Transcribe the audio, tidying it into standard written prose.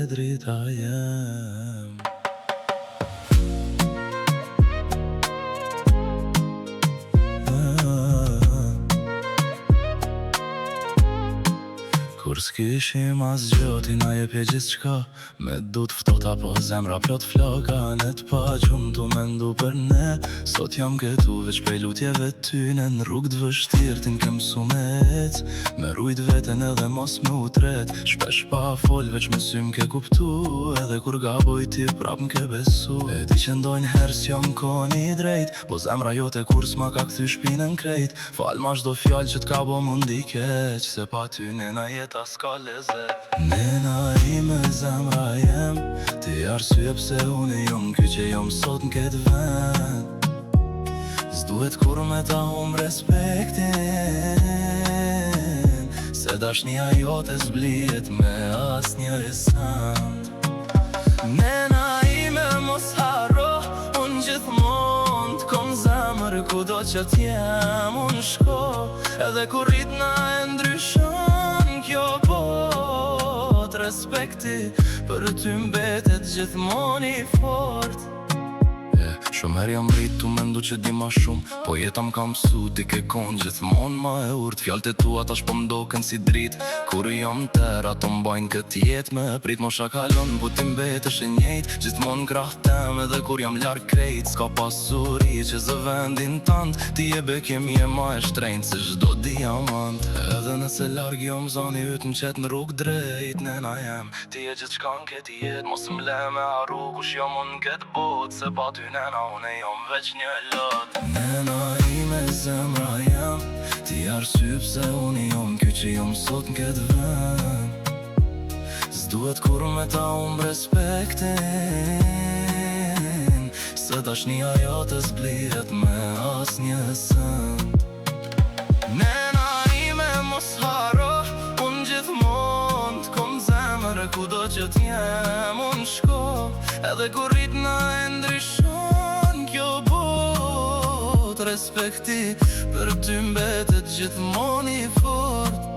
drita jem. Kur s'kishim as gjoti na jepje gjithçka, me dut ftohta po zemra plot floka. Ne t'pa gjumë tu mendu për ne, sot jam këtu veç prej lutjeve tyne. Në rrugë t'vështirë ti m'ke mësu me ec, me rujt veten edhe mos me utret. Shpesh pa fol veç me sy m'ke kuptu, edhe kur gaboj ti prap m'ke besu. E di që ndonjëherë s'jam koni drejt, po zemra jote kur s'ma ka kthy shpinën krejt. Fal ma çdo fjallë që t'ka bo mundi keq, se pa ty nena jeta s'ka lezet. Nena ime zemra jem, ti arsye pse une jom ky që jom sot n'ket vend. S'duhet kur me ta respektin, se dashnia jote s'blihet me asnjëri sant. Nena ime mos harro, unë gjithmon t'kom zemër, kudo që t'jem unë shko. Edhe kur ritna e ndryshon kjo bot, respekti për ty mbetet gjithmon I fort. Shumë her jam rritu mendu që di ma shumë, po jeta m'ka mësu ti ke kon gjithmon ma e urt. Fjallët e tua tash po m'doken si drit, kur jom ter ato m'bajnë këtë jet me prit. Mosha kalon bu ti mbetesh e njejt, gjithmon krah tem edhe kur jam larg krejt. S'ka pasuri që zë vendin tant, ti e bekim je ma e shtrejnë se çdo diamant. Edhe nëse larg jom zoni yt m'qet në rrug drejt. Nena jem, ti e gjithçka n'ket jet, mos m'le me harru kush jom unë n'ket bot. Se pa ty nena une jom veç një lot. Nena ime zemra jem, ti arsye pse une jom ky që jom sot n'ket vend. S'duhet kur me ta respektin, se dashnia jote s'blihet me asnjë send. Nena ime mos harro, unë gjithmon t'kom zemër, kudo që t'jem unë shko. Edhe kur ritna e ndryshon kjo bot, respekti për ty mbetet gjithmon I fort.